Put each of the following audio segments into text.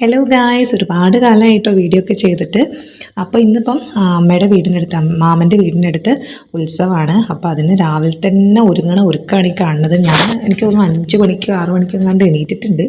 Hello guys, ഒരുപാട് കാലമായിട്ടോ video ഒക്കെ ചെയ്തിട്ട്. അപ്പോൾ ഇന്നിപ്പം അമ്മയുടെ വീടിനടുത്ത്, മാമൻ്റെ വീടിനടുത്ത് ഉത്സവമാണ്. അപ്പോൾ അതിന് രാവിലെ തന്നെ ഒരുക്കാണ് ഈ കാണുന്നത്. എനിക്ക് തോന്നുന്നു 5 മണിക്കോ 6 മണിക്കോ എങ്ങാണ്ട് എണീറ്റിട്ടുണ്ട്.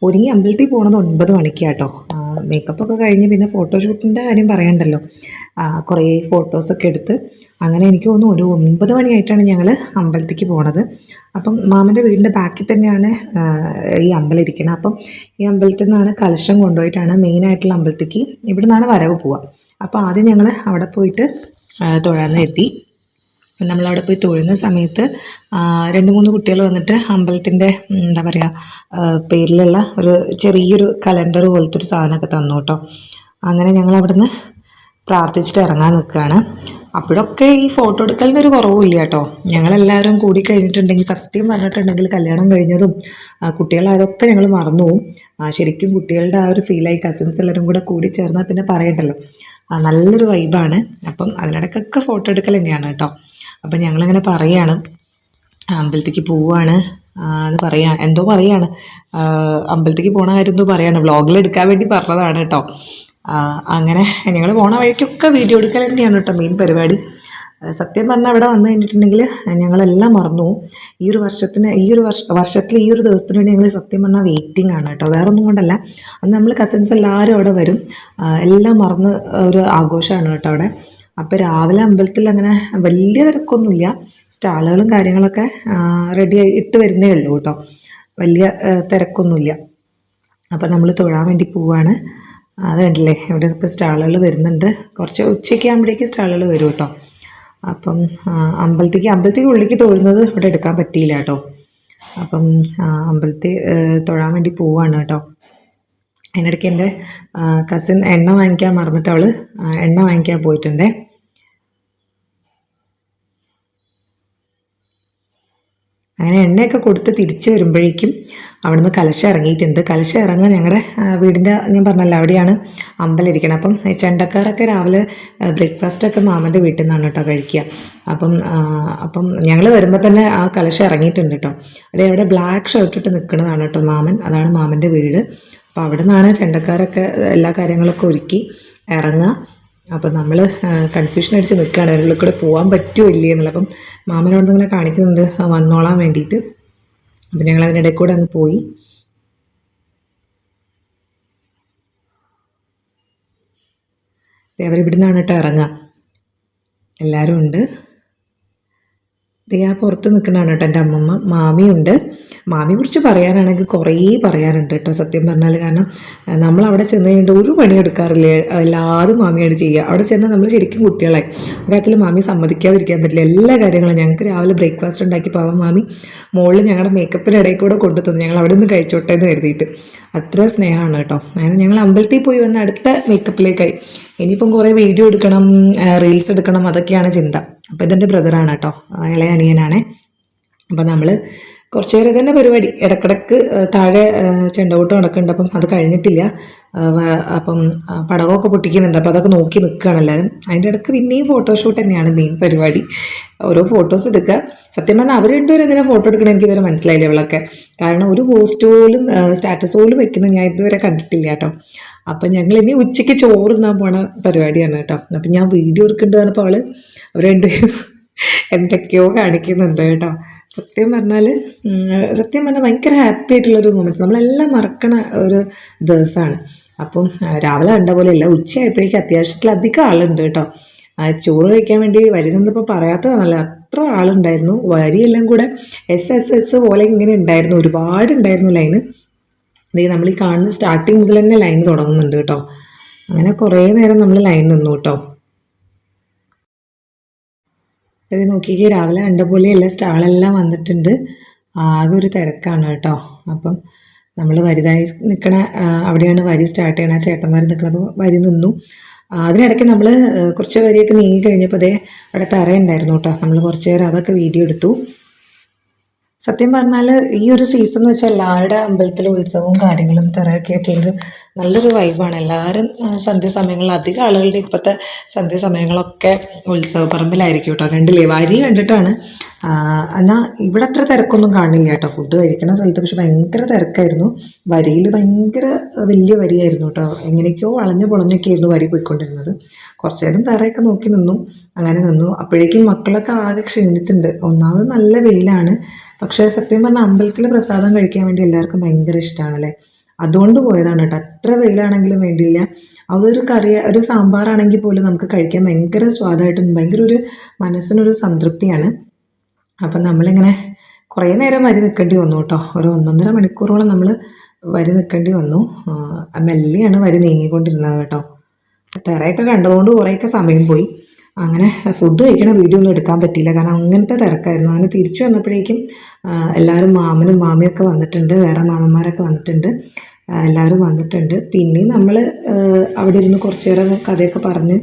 ഒരുങ്ങി അമ്പലത്തിൽ പോകുന്നത് 9 മണിക്കാട്ടോ. മേക്കപ്പൊക്കെ കഴിഞ്ഞ് പിന്നെ ഫോട്ടോഷൂട്ടിൻ്റെ കാര്യം പറയണ്ടല്ലോ. കുറേ ഫോട്ടോസൊക്കെ എടുത്ത് അങ്ങനെ എനിക്ക് തോന്നുന്നു ഒരു 9 മണിയായിട്ടാണ് ഞങ്ങൾ അമ്പലത്തേക്ക് പോണത്. അപ്പം മാമൻ്റെ വീടിൻ്റെ ബാക്കിൽ തന്നെയാണ് ഈ അമ്പലം ഇരിക്കുന്നത്. അപ്പം ഈ അമ്പലത്തിൽ നിന്നാണ് കലശം കൊണ്ടുപോയിട്ടാണ് മെയിനായിട്ടുള്ള അമ്പലത്തേക്ക് ഇവിടെ നിന്നാണ് വരവ് പോവുക. അപ്പോൾ ആദ്യം ഞങ്ങൾ അവിടെ പോയിട്ട് തൊഴാൻ എത്തി. നമ്മളവിടെ പോയി തൊഴുന്ന സമയത്ത് 2-3 കുട്ടികൾ വന്നിട്ട് അമ്പലത്തിൻ്റെ എന്താ പറയുക പേരിലുള്ള ഒരു ചെറിയൊരു കലണ്ടർ പോലത്തെ ഒരു സാധനമൊക്കെ തന്നു കേട്ടോ. അങ്ങനെ ഞങ്ങൾ അവിടുന്ന് പ്രാർത്ഥിച്ചിട്ട് ഇറങ്ങാൻ നിൽക്കുകയാണ്. അപ്പോഴൊക്കെ ഈ ഫോട്ടോ എടുക്കലിൻ്റെ ഒരു കുറവില്ല കേട്ടോ. ഞങ്ങളെല്ലാവരും കൂടി കഴിഞ്ഞിട്ടുണ്ടെങ്കിൽ, സത്യം പറഞ്ഞിട്ടുണ്ടെങ്കിൽ കല്യാണം കഴിഞ്ഞതും കുട്ടികളായതൊക്കെ ഞങ്ങൾ മറന്നു പോവും. ശരിക്കും കുട്ടികളുടെ ആ ഒരു ഫീലായി കസിൻസ് എല്ലാവരും കൂടി ചേർന്നാൽ പിന്നെ പറയണ്ടല്ലോ. നല്ലൊരു വൈബാണ്. അപ്പം അതിനിടയ്ക്കൊക്കെ ഫോട്ടോ എടുക്കൽ തന്നെയാണ് കേട്ടോ. അപ്പം ഞങ്ങളിങ്ങനെ പറയുകയാണ്, അമ്പലത്തേക്ക് പോവുകയാണ് എന്ന് എന്തോ പറയാണ്, അമ്പലത്തേക്ക് പോകണ കാര്യം എന്തോ പറയാണ്. വ്ളോഗിൽ എടുക്കാൻ വേണ്ടി പറഞ്ഞതാണ് കേട്ടോ. അങ്ങനെ ഞങ്ങൾ പോണ വഴിക്കൊക്കെ വീഡിയോ എടുക്കൽ തന്നെയാണ് കേട്ടോ മെയിൻ പരിപാടി. സത്യം പറഞ്ഞാൽ അവിടെ വന്നു കഴിഞ്ഞിട്ടുണ്ടെങ്കിൽ ഞങ്ങളെല്ലാം മറന്നു പോകും. ഈ ഒരു വർഷത്തിൽ ഈ ഒരു ദിവസത്തിന് വേണ്ടി ഞങ്ങൾ സത്യം പറഞ്ഞാൽ വെയിറ്റിംഗ് ആണ് കേട്ടോ. വേറെ ഒന്നും കൊണ്ടല്ല, അന്ന് നമ്മൾ കസിൻസ് എല്ലാവരും അവിടെ വരും. എല്ലാം മറന്ന് ഒരു ആഘോഷമാണ് കേട്ടോ അവിടെ. അപ്പോൾ രാവിലെ അമ്പലത്തിൽ അങ്ങനെ വലിയ തിരക്കൊന്നുമില്ല. സ്റ്റാളുകളും കാര്യങ്ങളൊക്കെ റെഡി ഇട്ട് വരുന്നേ ഉള്ളൂ കേട്ടോ. വലിയ തിരക്കൊന്നുമില്ല. അപ്പോൾ നമ്മൾ തൊഴാൻ വേണ്ടി പോവുകയാണ്. അത് കണ്ടില്ലേ, ഇവിടെ ഇപ്പോൾ സ്റ്റാളുകൾ വരുന്നുണ്ട്. കുറച്ച് ഉച്ചയ്ക്ക് ആകുമ്പോഴേക്ക് സ്റ്റാളുകൾ വരും കേട്ടോ. അപ്പം അമ്പലത്തേക്ക് ഉള്ളിലേക്ക് തൊഴുന്നത് ഇവിടെ എടുക്കാൻ പറ്റിയില്ല കേട്ടോ. അപ്പം അമ്പലത്തിൽ തൊഴാൻ വേണ്ടി പോവുകയാണ് കേട്ടോ. അതിനിടയ്ക്ക് എൻ്റെ കസിൻ എണ്ണ വാങ്ങിക്കാൻ മറന്നിട്ട് അവൾ എണ്ണ വാങ്ങിക്കാൻ പോയിട്ടുണ്ടേ. അങ്ങനെ എണ്ണയൊക്കെ കൊടുത്ത് തിരിച്ച് വരുമ്പോഴേക്കും അവിടുന്ന് കലശം ഇറങ്ങിയിട്ടുണ്ട്. കലശം ഇറങ്ങാൻ ഞങ്ങളുടെ വീടിൻ്റെ, ഞാൻ പറഞ്ഞല്ലോ, അവിടെയാണ് അമ്പലം ഇരിക്കണം. അപ്പം ചെണ്ടക്കാരൊക്കെ രാവിലെ ബ്രേക്ക്ഫാസ്റ്റൊക്കെ മാമൻ്റെ വീട്ടിൽ നിന്നാണ് കേട്ടോ കഴിക്കുക. അപ്പം ഞങ്ങൾ വരുമ്പോൾ തന്നെ ആ കലശം ഇറങ്ങിയിട്ടുണ്ട് കേട്ടോ. അവിടെ ബ്ലാക്ക് ഷർട്ടിട്ട് നിൽക്കുന്നതാണ് കേട്ടോ മാമൻ. അതാണ് മാമൻ്റെ വീട്. അപ്പോൾ അവിടെ നിന്നാണ് ചെണ്ടക്കാരൊക്കെ എല്ലാ കാര്യങ്ങളൊക്കെ ഒരുക്കി ഇറങ്ങുക. അപ്പം നമ്മൾ കൺഫ്യൂഷൻ അടിച്ച് നിൽക്കുകയാണ്, അതിനുള്ളിൽ കൂടെ പോകാൻ പറ്റുമോ ഇല്ലേ എന്നുള്ളത്. അപ്പം മാമനോട് ഇങ്ങനെ കാണിക്കുന്നുണ്ട് വന്നോളാൻ വേണ്ടിയിട്ട്. അപ്പം ഞങ്ങൾ അതിനിടയിൽ കൂടെ അങ്ങ് പോയി. അവരിവിടെ നിന്നാണ് കേട്ടോ ഇറങ്ങുക. എല്ലാവരും ഉണ്ട്. ആ പുറത്ത് നിൽക്കുന്നതാണ് കേട്ടോ എൻ്റെ അമ്മമ്മ. മാമിയുണ്ട്. മാമിയെക്കുറിച്ച് പറയാനാണെങ്കിൽ കുറേ പറയാനുണ്ട് കേട്ടോ സത്യം പറഞ്ഞാൽ. കാരണം നമ്മളവിടെ ചെന്ന് കഴിഞ്ഞിട്ട് ഒരു പണി എടുക്കാറില്ല, എല്ലാതും മാമിയാണ് ചെയ്യുക. അവിടെ ചെന്നാൽ നമ്മൾ ശരിക്കും കുട്ടികളായി. കാര്യത്തിൽ മാമി സമ്മതിക്കാതിരിക്കാൻ പറ്റില്ല. എല്ലാ കാര്യങ്ങളും ഞങ്ങൾക്ക് രാവിലെ ബ്രേക്ക്ഫാസ്റ്റ് ഉണ്ടാക്കി പാവം മാമി മുകളിൽ ഞങ്ങളുടെ മേക്കപ്പിൻ്റെ ഇടയിൽ കൂടെ കൊണ്ടു തന്നു. ഞങ്ങൾ അവിടെ നിന്ന് കഴിച്ചോട്ടെ എന്ന് കരുതിയിട്ട്. അത്ര സ്നേഹമാണ് കേട്ടോ. അങ്ങനെ ഞങ്ങൾ അമ്പലത്തിൽ പോയി വന്ന് അടുത്ത മേക്കപ്പിലേക്കായി. ഇനിയിപ്പം കുറേ വീഡിയോ എടുക്കണം, റീൽസ് എടുക്കണം, അതൊക്കെയാണ് ചിന്ത. അപ്പോൾ ഇതെൻ്റെ ബ്രദറാണ് കേട്ടോ, ഇളയ അനിയനാണേ. അപ്പോൾ നമ്മൾ കുറച്ച് നേരം തന്നെ പരിപാടി. ഇടക്കിടക്ക് താഴെ ചെണ്ടകൂട്ടം നടക്കുന്നുണ്ട്. അപ്പം അത് കഴിഞ്ഞിട്ടില്ല. അപ്പം പടകമൊക്കെ പൊട്ടിക്കുന്നുണ്ട്. അപ്പോൾ അതൊക്കെ നോക്കി നിൽക്കുകയാണ് എല്ലാവരും. അതിൻ്റെ ഇടയ്ക്ക് പിന്നെയും ഫോട്ടോഷൂട്ട് തന്നെയാണ് മെയിൻ പരിപാടി. ഓരോ ഫോട്ടോസ് എടുക്കുക. സത്യം പറഞ്ഞാൽ അവർ രണ്ടുപേരും എന്തിനാണ് ഫോട്ടോ എടുക്കണം എനിക്ക് ഇതുവരെ മനസ്സിലായില്ല ഇവളൊക്കെ. കാരണം ഒരു പോസ്റ്റ് പോലും സ്റ്റാറ്റസ് പോലും വെക്കുന്നത് ഞാൻ ഇതുവരെ കണ്ടിട്ടില്ല കേട്ടോ. അപ്പം ഞങ്ങൾ ഇനി ഉച്ചയ്ക്ക് ചോറുന്നാൻ പോണ പരിപാടിയാണ് കേട്ടോ. അപ്പം ഞാൻ വീഡിയോ എടുക്കേണ്ടി വന്നപ്പോൾ അവർ രണ്ടുപേരും എന്തൊക്കെയോ കാണിക്കുന്നുണ്ട് കേട്ടോ. സത്യം പറഞ്ഞാൽ ഭയങ്കര ഹാപ്പി ആയിട്ടുള്ളൊരു മൊമെൻറ്റ്സ്, നമ്മളെല്ലാം മറക്കണ ഒരു ദിവസമാണ്. അപ്പം രാവിലെ കണ്ട പോലെയല്ല, ഉച്ചയായപ്പോഴേക്കും അത്യാവശ്യത്തിലധികം ആളുണ്ട് കേട്ടോ. ചോറ് കഴിക്കാൻ വേണ്ടി വരി നിന്നപ്പോൾ പറയാത്തതാണല്ലോ, അത്ര ആളുണ്ടായിരുന്നു. വരിയെല്ലാം കൂടെ SSS പോലെ ഇങ്ങനെ ഉണ്ടായിരുന്നു, ഒരുപാടുണ്ടായിരുന്നു ലൈന്. നമ്മൾ ഈ കാണുന്ന സ്റ്റാർട്ടിങ് മുതൽ തന്നെ ലൈൻ തുടങ്ങുന്നുണ്ട് കേട്ടോ. അങ്ങനെ കുറേ നേരം നമ്മൾ ലൈൻ നിന്നു കേട്ടോ. ഇത് നോക്കിക്കേ, രാവിലെ കണ്ട പോലെയല്ല, സ്റ്റാളെല്ലാം വന്നിട്ടുണ്ട്. ആകെ ഒരു തിരക്കാണ് കേട്ടോ. അപ്പം നമ്മൾ വരിതായി നിൽക്കണ അവിടെയാണ് വരി സ്റ്റാർട്ട് ചെയ്യണ ചേട്ടന്മാർ നിൽക്കണപ്പോൾ വരി നിന്നു. അതിനിടയ്ക്ക് നമ്മൾ കുറച്ച് വരിയൊക്കെ നീങ്ങി കഴിഞ്ഞപ്പോൾ അവിടെ തറയുണ്ടായിരുന്നു കേട്ടോ. നമ്മൾ കുറച്ച് നേരം അതൊക്കെ വീഡിയോ എടുത്തു. സത്യം പറഞ്ഞാൽ ഈ ഒരു സീസൺ എന്ന് വെച്ചാൽ എല്ലാവരുടെ അമ്പലത്തിലെ ഉത്സവവും കാര്യങ്ങളും തിറയൊക്കെ ആയിട്ടുള്ളൊരു നല്ലൊരു വൈബാണ്. എല്ലാവരും സന്ധ്യാസമയങ്ങളിൽ അധികം ആളുകളുടെ ഇപ്പോഴത്തെ സന്ധ്യാസമയങ്ങളൊക്കെ ഉത്സവ പറമ്പിലായിരിക്കും കേട്ടോ. കണ്ടില്ലേ, വരി കണ്ടിട്ടാണ്. എന്നാൽ ഇവിടെ അത്ര തിരക്കൊന്നും കാണില്ല കേട്ടോ. ഫുഡ് കഴിക്കുന്ന സ്ഥലത്ത് പക്ഷെ ഭയങ്കര തിരക്കായിരുന്നു. വരിയിൽ ഭയങ്കര വലിയ വരിയായിരുന്നു കേട്ടോ. എങ്ങനെയൊക്കെയോ വളഞ്ഞ് പൊളഞ്ഞൊക്കെ ആയിരുന്നു വരി പോയിക്കൊണ്ടിരുന്നത്. കുറച്ച് നേരം തറയൊക്കെ നോക്കി നിന്നു. അങ്ങനെ നിന്നു. അപ്പോഴേക്കും മക്കളൊക്കെ ആകെ ക്ഷീണിച്ചിട്ടുണ്ട്. ഒന്നാമത് നല്ല വെയിലാണ്. പക്ഷേ സത്യം പറഞ്ഞാൽ അമ്പലത്തിൽ പ്രസാദം കഴിക്കാൻ വേണ്ടി എല്ലാവർക്കും ഭയങ്കര ഇഷ്ടമാണല്ലേ. അതുകൊണ്ട് പോയതാണ് കേട്ടോ. അത്ര വെയിലാണെങ്കിലും വേണ്ടിയില്ല. അതൊരു കറി, ഒരു സാമ്പാറാണെങ്കിൽ പോലും നമുക്ക് കഴിക്കാൻ ഭയങ്കര സ്വാദായിട്ടും ഭയങ്കര ഒരു മനസ്സിനൊരു സംതൃപ്തിയാണ്. അപ്പം നമ്മളിങ്ങനെ കുറേ നേരം വരി നിൽക്കേണ്ടി വന്നു കേട്ടോ. ഒരു 1.5 മണിക്കൂറോളം നമ്മൾ വരി നിൽക്കേണ്ടി വന്നു. മെല്ലെയാണ് വരി നീങ്ങിക്കൊണ്ടിരുന്നത് കേട്ടോ. തിറയൊക്കെ കണ്ടതുകൊണ്ട് കുറേയൊക്കെ സമയം പോയി. അങ്ങനെ ഫുഡ് കഴിക്കണ വീഡിയോ ഒന്നും എടുക്കാൻ പറ്റിയില്ല, കാരണം അങ്ങനത്തെ തിരക്കായിരുന്നു. അങ്ങനെ തിരിച്ചു വന്നപ്പോഴേക്കും എല്ലാവരും മാമനും മാമിയൊക്കെ വന്നിട്ടുണ്ട്, വേറെ മാമന്മാരൊക്കെ വന്നിട്ടുണ്ട്, എല്ലാവരും വന്നിട്ടുണ്ട്. പിന്നെയും നമ്മൾ അവിടെ ഇരുന്ന് കുറച്ച് നേരം കഥയൊക്കെ പറഞ്ഞ്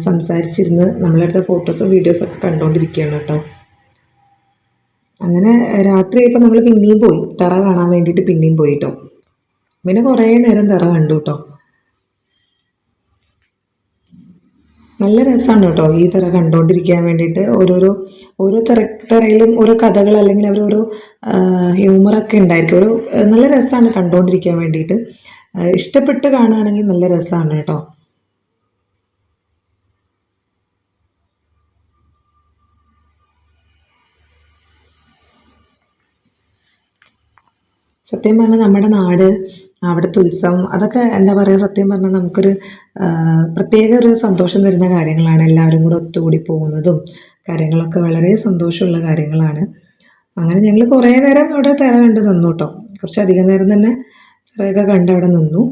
സംസാരിച്ചിരുന്ന് നമ്മളടുത്ത ഫോട്ടോസും വീഡിയോസൊക്കെ കണ്ടുകൊണ്ടിരിക്കുകയാണ് കേട്ടോ. അങ്ങനെ രാത്രിയായപ്പോൾ നമ്മൾ പിന്നെയും പോയി തറ കാണാൻ വേണ്ടിയിട്ട്, പിന്നെയും പോയി കേട്ടോ. പിന്നെ കുറേ നേരം തറ കണ്ടു കേട്ടോ. നല്ല രസമാണ് കേട്ടോ ഈ തറ കണ്ടുകൊണ്ടിരിക്കാൻ വേണ്ടിയിട്ട്. ഓരോ തറയിലും ഓരോ കഥകൾ അല്ലെങ്കിൽ അവരോരോ ഹ്യൂമറൊക്കെ ഉണ്ടായിരിക്കും. നല്ല രസമാണ് കണ്ടുകൊണ്ടിരിക്കാൻ വേണ്ടിയിട്ട്. ഇഷ്ടപ്പെട്ട് കാണുകയാണെങ്കിൽ നല്ല രസമാണ് കേട്ടോ. സത്യം പറഞ്ഞാൽ നമ്മുടെ നാട്, അവിടുത്തെ ഉത്സവം, അതൊക്കെ എന്താ പറയുക, സത്യം പറഞ്ഞാൽ നമുക്കൊരു പ്രത്യേക ഒരു സന്തോഷം തരുന്ന കാര്യങ്ങളാണ്. എല്ലാവരും കൂടെ ഒത്തുകൂടി പോകുന്നതും കാര്യങ്ങളൊക്കെ വളരെ സന്തോഷമുള്ള കാര്യങ്ങളാണ്. അങ്ങനെ ഞങ്ങൾ കുറേ നേരം അവിടെ തിറ കണ്ട് നിന്നു കേട്ടോ. കുറച്ചധികം നേരം തന്നെ തിറയൊക്കെ കണ്ട് അവിടെ നിന്നു.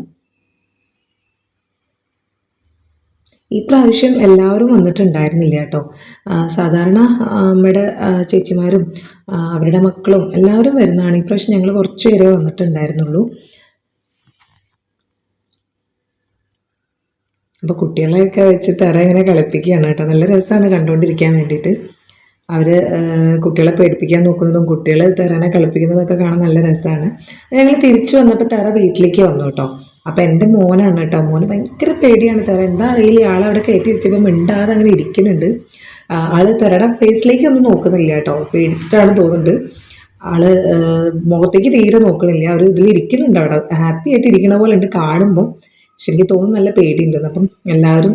ഈ പ്രാവശ്യം എല്ലാവരും വന്നിട്ടുണ്ടായിരുന്നില്ല കേട്ടോ. സാധാരണ അമ്മയുടെ ചേച്ചിമാരും അവരുടെ മക്കളും എല്ലാവരും വരുന്നതാണ്. ഈ പ്രാവശ്യം ഞങ്ങൾ കുറച്ച് പേരെ വന്നിട്ടുണ്ടായിരുന്നുള്ളൂ. അപ്പോൾ കുട്ടികളെയൊക്കെ വെച്ച് തറ ഇങ്ങനെ കളിപ്പിക്കുകയാണ് കേട്ടോ. നല്ല രസമാണ് കണ്ടുകൊണ്ടിരിക്കാൻ വേണ്ടിയിട്ട്. അവർ കുട്ടികളെ പേടിപ്പിക്കാൻ നോക്കുന്നതും കുട്ടികൾ തറനെ കളിപ്പിക്കുന്നതൊക്കെ കാണാൻ നല്ല രസമാണ്. ഞങ്ങൾ തിരിച്ചു വന്നപ്പോൾ തറ വീട്ടിലേക്ക് വന്നു കേട്ടോ. അപ്പോൾ എൻ്റെ മോനാണ് കേട്ടോ. മോന് ഭയങ്കര പേടിയാണ് തറ. എന്താ അറിയില്ല, ആളവിടെ കയറ്റിയിരുത്തിയപ്പോൾ മിണ്ടാതെ അങ്ങനെ ഇരിക്കുന്നുണ്ട്. ആൾ തറയുടെ ഫേസിലേക്കൊന്നും നോക്കുന്നില്ല കേട്ടോ. പേടിച്ചിട്ടാണ് തോന്നുന്നുണ്ട്. ആൾ മുഖത്തേക്ക് തീരെ നോക്കണില്ല. ഒരു ഇതിൽ ഇരിക്കുന്നുണ്ട് അവിടെ, ഹാപ്പി ആയിട്ട് ഇരിക്കണ പോലെ ഉണ്ട് കാണുമ്പോൾ. പക്ഷെ എനിക്ക് തോന്നുന്നു നല്ല പേടിയുണ്ടെന്ന്. അപ്പം എല്ലാവരും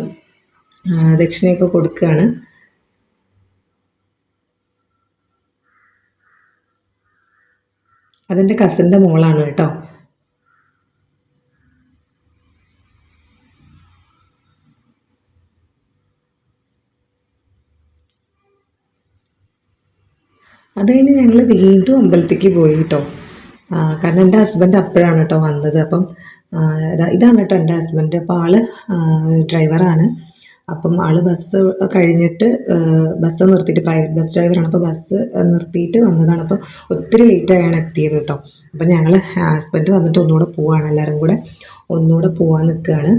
ദക്ഷിണയൊക്കെ കൊടുക്കുകയാണ്. അതെൻ്റെ കസിൻ്റെ മോളാണ് കേട്ടോ. അത് കഴിഞ്ഞ് ഞങ്ങൾ വീണ്ടും അമ്പലത്തേക്ക് പോയി കേട്ടോ. കാരണം എൻ്റെ ഹസ്ബൻഡ് അപ്പോഴാണ് കേട്ടോ വന്നത്. അപ്പം ഇതാണ് കേട്ടോ എൻ്റെ ഹസ്ബൻഡ്. അപ്പോൾ ആൾ ഡ്രൈവറാണ്. അപ്പം ആൾ ബസ് കഴിഞ്ഞിട്ട് ബസ് നിർത്തിയിട്ട്, പ്രൈവറ്റ് ബസ് ഡ്രൈവറാണ്. അപ്പോൾ ബസ് നിർത്തിയിട്ട് വന്നതാണ്. അപ്പോൾ ഒത്തിരി ലേറ്റായാണ് എത്തിയത് കേട്ടോ. അപ്പം ഞങ്ങൾ ഹസ്ബൻഡ് വന്നിട്ട് ഒന്നുകൂടെ പോവുകയാണ്, എല്ലാവരും കൂടെ ഒന്നുകൂടെ പോകാൻ നിൽക്കുകയാണ്.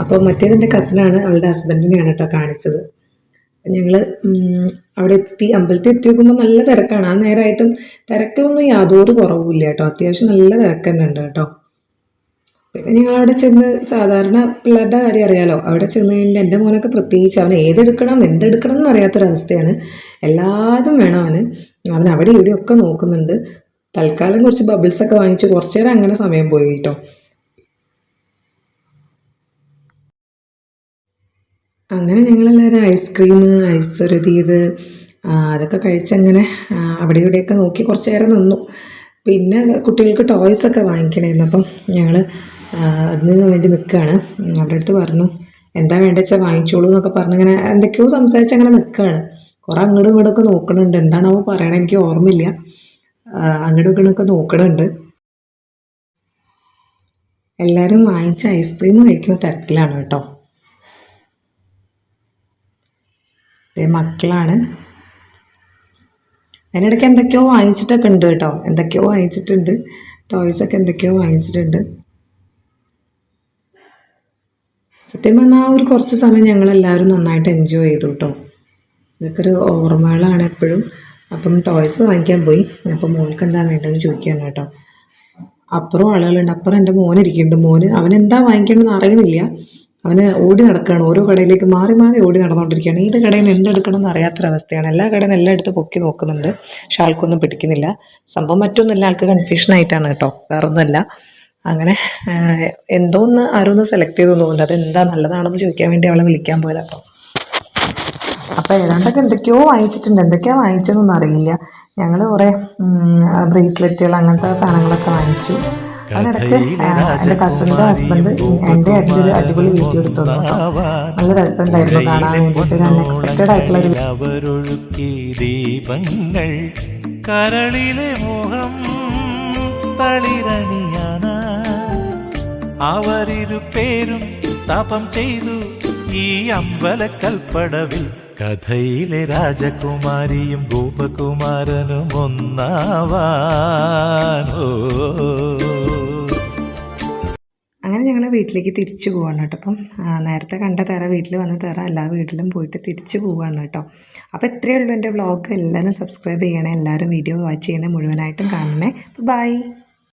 അപ്പോൾ മറ്റേതെൻ്റെ കസിനാണ്, അവളുടെ ഹസ്ബൻഡിനെയാണ് കേട്ടോ കാണിച്ചത്. ഞങ്ങൾ അവിടെ എത്തി, അമ്പലത്തിൽ എത്തി നോക്കുമ്പോൾ നല്ല തിരക്കാണ്. ആ നേരമായിട്ടും തിരക്കൊന്നും യാതൊരു കുറവുമില്ല കേട്ടോ. അത്യാവശ്യം നല്ല തിരക്ക് തന്നെ ഉണ്ട് കേട്ടോ. പിന്നെ ഞങ്ങളവിടെ ചെന്ന്, സാധാരണ പിള്ളേരുടെ കാര്യം അറിയാലോ, അവിടെ ചെന്ന് കഴിഞ്ഞാൽ എൻ്റെ മോനൊക്കെ പ്രത്യേകിച്ച് അവൻ ഏതെടുക്കണം എന്തെടുക്കണം എന്നറിയാത്തൊരവസ്ഥയാണ്. എല്ലാതും വേണം അവൻ അവിടെ ഇവിടെയൊക്കെ നോക്കുന്നുണ്ട്. തൽക്കാലം കുറച്ച് ബബിൾസൊക്കെ വാങ്ങിച്ച് കുറച്ച് നേരം അങ്ങനെ സമയം പോയി കേട്ടോ. അങ്ങനെ ഞങ്ങളെല്ലാവരും ഐസ്ക്രീം, ഐസ്വരതിയത് അതൊക്കെ കഴിച്ചങ്ങനെ അവിടെ ഇവിടെയൊക്കെ നോക്കി കുറച്ച് നേരം നിന്നു. പിന്നെ കുട്ടികൾക്ക് ടോയ്സൊക്കെ വാങ്ങിക്കണമായിരുന്നു. അപ്പം ഞങ്ങൾ അതിന് വേണ്ടി നിൽക്കുകയാണ്. അവരുടെ അടുത്ത് പറഞ്ഞു എന്താ വേണ്ടത് വെച്ചാൽ വാങ്ങിച്ചോളൂ എന്നൊക്കെ പറഞ്ഞിങ്ങനെ എന്തൊക്കെയോ സംസാരിച്ച് അങ്ങനെ നിൽക്കുകയാണ്. കുറേ അങ്ങോട്ടും ഇങ്ങോട്ടൊക്കെ നോക്കണുണ്ട്. എന്താണോ പറയണത് എനിക്ക് ഓർമ്മയില്ല. അങ്ങോട്ടും ഇങ്ങോട്ടൊക്കെ നോക്കണുണ്ട്. എല്ലാവരും വാങ്ങിച്ച ഐസ്ക്രീം കഴിക്കുന്ന തിരക്കിലാണ് കേട്ടോ. മക്കളാണ്. അതിനിടയ്ക്ക് എന്തൊക്കെയോ വാങ്ങിച്ചിട്ടൊക്കെ ഉണ്ട് കേട്ടോ. എന്തൊക്കെയോ വാങ്ങിച്ചിട്ടുണ്ട്, ടോയ്സൊക്കെ എന്തൊക്കെയോ വാങ്ങിച്ചിട്ടുണ്ട്. സത്യം പറഞ്ഞാൽ ഒരു കുറച്ച് സമയം ഞങ്ങളെല്ലാവരും നന്നായിട്ട് എൻജോയ് ചെയ്തു കേട്ടോ. ഇതൊക്കെ ഒരു ഓർമ്മകളാണ് എപ്പോഴും. അപ്പം ടോയ്സ് വാങ്ങിക്കാൻ പോയി. അപ്പം മോൾക്ക് എന്താ വേണ്ടതെന്ന് ചോദിക്കാൻ കേട്ടോ. അപ്പുറം ആളുകളുണ്ട്. അപ്പുറം എൻ്റെ മോനിരിക്കുന്നുണ്ട്. അവനെന്താ വാങ്ങിക്കണമെന്ന് അറിയുന്നില്ല. അവന് ഓടി നടക്കുകയാണ്. ഓരോ കടയിലേക്ക് മാറി മാറി ഓടി നടന്നുകൊണ്ടിരിക്കുകയാണ്. ഏത് കടയിൽ നിന്ന് എന്തെടുക്കണമെന്ന് അറിയാത്തൊരവസ്ഥയാണ്. എല്ലാ കടയിൽ നിന്ന് എല്ലാം എടുത്ത് പൊക്കി നോക്കുന്നുണ്ട്. പക്ഷെ ആൾക്കൊന്നും പിടിക്കുന്നില്ല. സംഭവം മറ്റൊന്നുമില്ല, ആൾക്ക് കൺഫ്യൂഷനായിട്ടാണ് കേട്ടോ, വേറൊന്നുമല്ല. അങ്ങനെ എന്തോ ഒന്ന് ആരൊന്ന് സെലക്ട് ചെയ്തു തോന്നുന്നുണ്ട്. അതെന്താ നല്ലതാണെന്ന് ചോദിക്കാൻ വേണ്ടി അവളെ വിളിക്കാൻ പോയതാണ് കേട്ടോ. അപ്പോൾ ഏതാണ്ടൊക്കെ എന്തൊക്കെയോ വാങ്ങിച്ചിട്ടുണ്ട്. എന്തൊക്കെയാണ് വാങ്ങിച്ചതെന്നൊന്നും അറിയില്ല. ഞങ്ങൾ കുറേ ബ്രേസ്ലെറ്റുകൾ അങ്ങനത്തെ സാധനങ്ങളൊക്കെ വാങ്ങിച്ചു. അതിനിടയ്ക്ക് എൻ്റെ കസിൻ്റെ ഹസ്ബൻഡ് എൻ്റെ ഏട്ടൻ്റെ ഒരു അടിപൊളി വീഡിയോ എടുത്തു തന്നു കേട്ടോ. നല്ല രസമുണ്ടായിരുന്നു കാണാൻ വേണ്ടിയിട്ട്. ഒരു അൺഎക്സ്പെക്റ്റഡ് ആയിട്ടുള്ളൊരു ദീപങ്ങൾ കരളിലെ മോഹം തളിരണിയാന അവരിരു പേരും തപം ചെയ്തു ഈ അമ്പലക്കൽപ്പടവിൽ. കഥയിലെ രാജകുമാരിയും ഗോപകുമാരനും ഒന്നാവാനോ. അങ്ങനെ ഞങ്ങൾ വീട്ടിലേക്ക് തിരിച്ചു പോവാണ് കേട്ടോ. അപ്പം നേരത്തെ കണ്ട തെറ വീട്ടിൽ വന്ന തെറ എല്ലാ വീട്ടിലും പോയിട്ട് തിരിച്ചു പോവാണ് കേട്ടോ. അപ്പോൾ ഇത്രയേ ഉള്ളൂ എൻ്റെ വ്ളോഗ്. എല്ലാവരും സബ്സ്ക്രൈബ് ചെയ്യണേ, എല്ലാവരും വീഡിയോ വാച്ച് ചെയ്യണേ, മുഴുവനായിട്ടും കാണണേ. ബൈ.